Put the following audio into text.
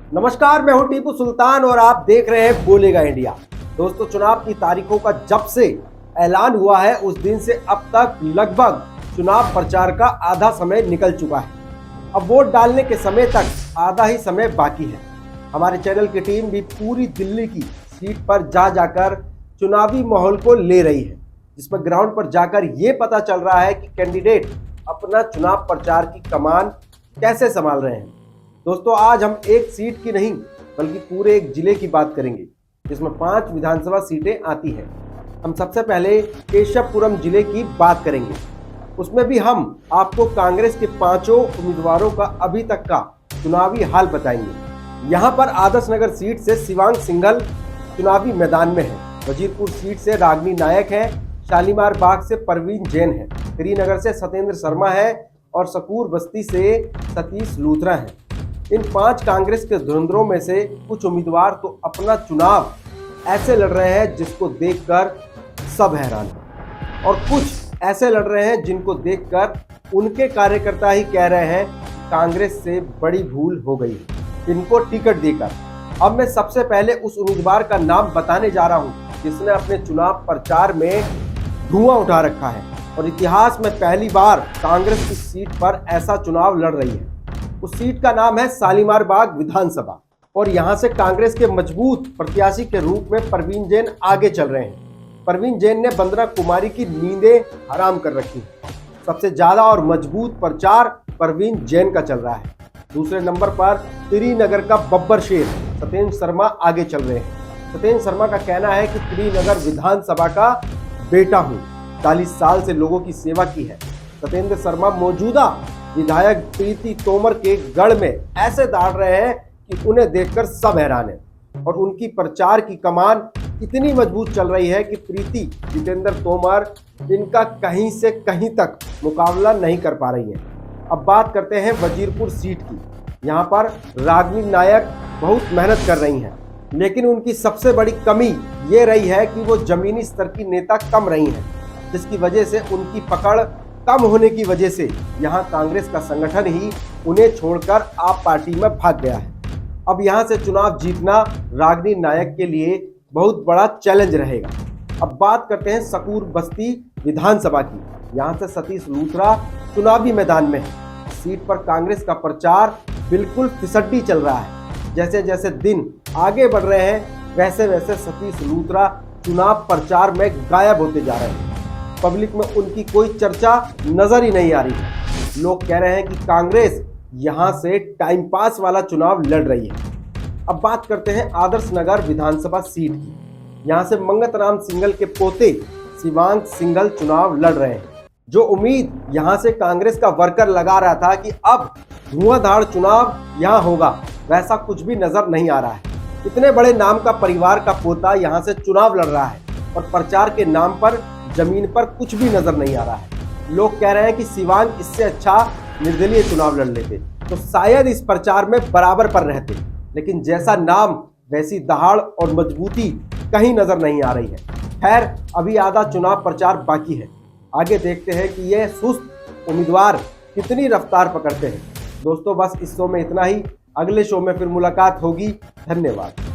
नमस्कार, मैं हूं टीपू सुल्तान और आप देख रहे हैं बोलेगा इंडिया। दोस्तों, चुनाव की तारीखों का जब से ऐलान हुआ है उस दिन से अब तक लगभग चुनाव प्रचार का आधा समय निकल चुका है। अब वोट डालने के समय तक आधा ही समय बाकी है। हमारे चैनल की टीम भी पूरी दिल्ली की सीट पर जा जाकर चुनावी माहौल को ले रही है, जिसमें ग्राउंड पर जाकर ये पता चल रहा है कि कैंडिडेट अपना चुनाव प्रचार की कमान कैसे संभाल रहे हैं। दोस्तों, आज हम एक सीट की नहीं बल्कि पूरे एक जिले की बात करेंगे, जिसमें 5 विधानसभा सीटें आती हैं। हम सबसे पहले केशवपुरम जिले की बात करेंगे। उसमें भी हम आपको कांग्रेस के 5 उम्मीदवारों का अभी तक का चुनावी हाल बताएंगे। यहाँ पर आदर्श नगर सीट से शिवांग सिंघल चुनावी मैदान में है, वजीरपुर सीट से रागिनी नायक है, शालीमार बाग से परवीन जैन है, श्रीनगर से सत्येंद्र शर्मा है और सकूर बस्ती से सतीश लूथरा है। इन 5 कांग्रेस के धुरंधरों में से कुछ उम्मीदवार तो अपना चुनाव ऐसे लड़ रहे हैं जिसको देखकर सब हैरान हैं, और कुछ ऐसे लड़ रहे हैं जिनको देखकर उनके कार्यकर्ता ही कह रहे हैं कांग्रेस से बड़ी भूल हो गई इनको टिकट देकर। अब मैं सबसे पहले उस उम्मीदवार का नाम बताने जा रहा हूं जिसने अपने चुनाव प्रचार में धुआं उठा रखा है और इतिहास में पहली बार कांग्रेस इस सीट पर ऐसा चुनाव लड़ रही है। उस सीट का नाम है शालीमार बाग विधानसभा और यहां से कांग्रेस के मजबूत प्रत्याशी के रूप में परवीन जैन आगे चल रहे हैं। परवीन जैन ने वंदना कुमारी की नींदें हराम कर रखी है। सबसे ज्यादा और मजबूत प्रचार परवीन जैन का चल रहा है। दूसरे नंबर पर श्रीनगर का बब्बर शेर सत्येंद्र शर्मा आगे चल रहे हैं। सत्येंद्र शर्मा का कहना है कि श्रीनगर विधानसभा का बेटा हूँ, 40 साल से लोगों की सेवा की है। सत्येंद्र शर्मा मौजूदा विधायक प्रीति तोमर के गढ़ में ऐसे दौड़ रहे हैं कि उन्हें देखकर सब हैरान है और उनकी प्रचार की कमान इतनी मजबूत चल रही है कि प्रीति जितेंद्र तोमर इनका कहीं से कहीं तक मुकाबला नहीं कर पा रही है। अब बात करते हैं वजीरपुर सीट की। यहाँ पर रागिनी नायक बहुत मेहनत कर रही हैं, लेकिन उनकी सबसे बड़ी कमी ये रही है कि वो जमीनी स्तर की नेता कम रही हैं, जिसकी वजह से उनकी पकड़ कम होने की वजह से यहां कांग्रेस का संगठन ही उन्हें छोड़कर आप पार्टी में भाग गया है। अब यहां से चुनाव जीतना रागिनी नायक के लिए बहुत बड़ा चैलेंज रहेगा। अब बात करते हैं सकूर बस्ती विधानसभा की। यहां से सतीश लूथरा चुनावी मैदान में है। सीट पर कांग्रेस का प्रचार बिल्कुल फिसड्डी चल रहा है। जैसे जैसे दिन आगे बढ़ रहे हैं वैसे वैसे सतीश लूथरा चुनाव प्रचार में गायब होते जा रहे हैं। पब्लिक में उनकी कोई चर्चा नजर ही नहीं आ रही है। लोग कह रहे हैं कि कांग्रेस यहां से टाइम पास वाला चुनाव लड़ रही है। अब बात करते हैं आदर्श नगर विधानसभा सीट की। यहां से मंगत राम सिंघल के पोते शिवांग सिंघल चुनाव लड़ रहे हैं। जो उम्मीद यहां से कांग्रेस का वर्कर लगा रहा था कि अब धुआंधार चुनाव यहां होगा, वैसा कुछ भी नजर नहीं आ रहा है। इतने बड़े नाम का परिवार का पोता यहां से चुनाव लड़ रहा है और प्रचार के नाम पर जमीन पर कुछ भी नजर नहीं आ रहा है। लोग कह रहे हैं कि शिवांग इससे अच्छा निर्दलीय चुनाव लड़ लेते तो शायद इस प्रचार में बराबर पर रहते, लेकिन जैसा नाम वैसी दहाड़ और मजबूती कहीं नजर नहीं आ रही है। खैर, अभी आधा चुनाव प्रचार बाकी है। आगे देखते हैं कि ये सुस्त उम्मीदवार कितनी रफ्तार पकड़ते हैं। दोस्तों, बस इस शो में इतना ही। अगले शो में फिर मुलाकात होगी। धन्यवाद।